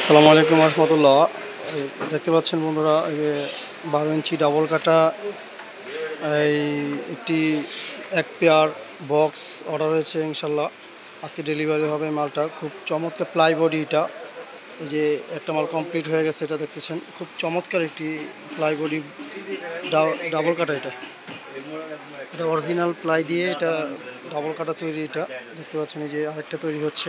আসসালামু আলাইকুম রহমতুল্লাহ। দেখতে পাচ্ছেন বন্ধুরা, এই যে 12 ইঞ্চি ডাবল কাটা এই একটি এক পেয়ার বক্স অর্ডার হয়েছে। ইনশাল্লাহ আজকে ডেলিভারি হবে। মালটা খুব চমৎকার প্লাই বডি। এটা এই যে একটা মাল কমপ্লিট হয়ে গেছে, এটা দেখতেছেন খুব চমৎকার একটি প্লাই বডি ডাবল কাটা। এটা অরিজিনাল প্লাই দিয়ে এটা ডাবল কাটা তৈরি। এটা দেখতে পাচ্ছেন, এই যে আরেকটা তৈরি হচ্ছে।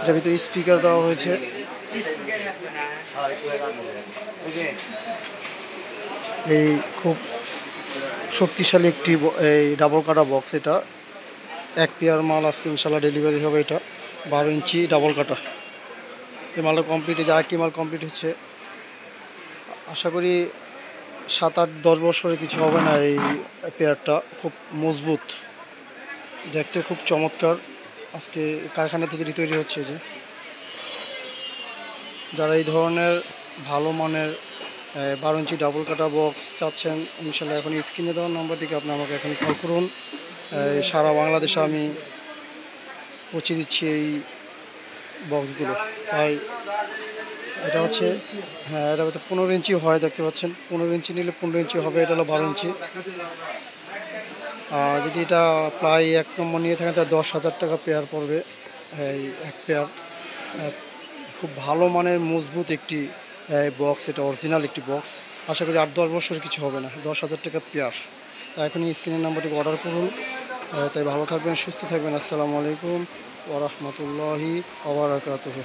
এটার ভিতরে স্পিকার দেওয়া হয়েছে। এই খুব শক্তিশালী একটি এই ডাবল কাটা বক্স। এটা এক পেয়ার মাল আজকে ইনশাল্লাহ ডেলিভারি হবে। এটা 12 ইঞ্চি ডাবল কাটা। এই মালটা কমপ্লিট হয়েছে, আরেকটি মাল কমপ্লিট হচ্ছে। আশা করি 7-8-10 বছরে কিছু হবে না। এই পেয়ারটা খুব মজবুত, দেখতে খুব চমৎকার। আজকে কারখানা থেকে তৈরি হচ্ছে। যে যারা এই ধরনের ভালো মানের 12 ইঞ্চি ডাবল কাটা বক্স চাচ্ছেন, ইনশাল্লাহ এখন স্ক্রিনে দেওয়ার নাম্বার থেকে আপনি আমাকে এখন কল করুন। সারা বাংলাদেশে আমি পৌঁছে দিচ্ছি এই বক্সগুলো। তাই এটা হচ্ছে, হ্যাঁ, এটা হচ্ছে 15 ইঞ্চি হয়। দেখতে পাচ্ছেন 15 ইঞ্চি নিলে 15 ইঞ্চি হবে। এটা হলো 12 ইঞ্চি। আর যদি এটা প্রায় 1 নম্বর নিয়ে থাকেন তাহলে 10,000 টাকা পেয়ার পড়বে। এই এক পেয়ার খুব ভালো মানের মজবুত একটি বক্স। এটা অরিজিনাল একটি বক্স। আশা করি 8-10 বছর কিছু হবে না। 10,000 টাকা পেয়ার। তাই এখনই স্ক্রিনের নাম্বারটি অর্ডার করুন। তাই ভালো থাকবেন, সুস্থ থাকবেন। আসসালামু আলাইকুম ওয়া রাহমাতুল্লাহি ওয়া বারাকাতুহু।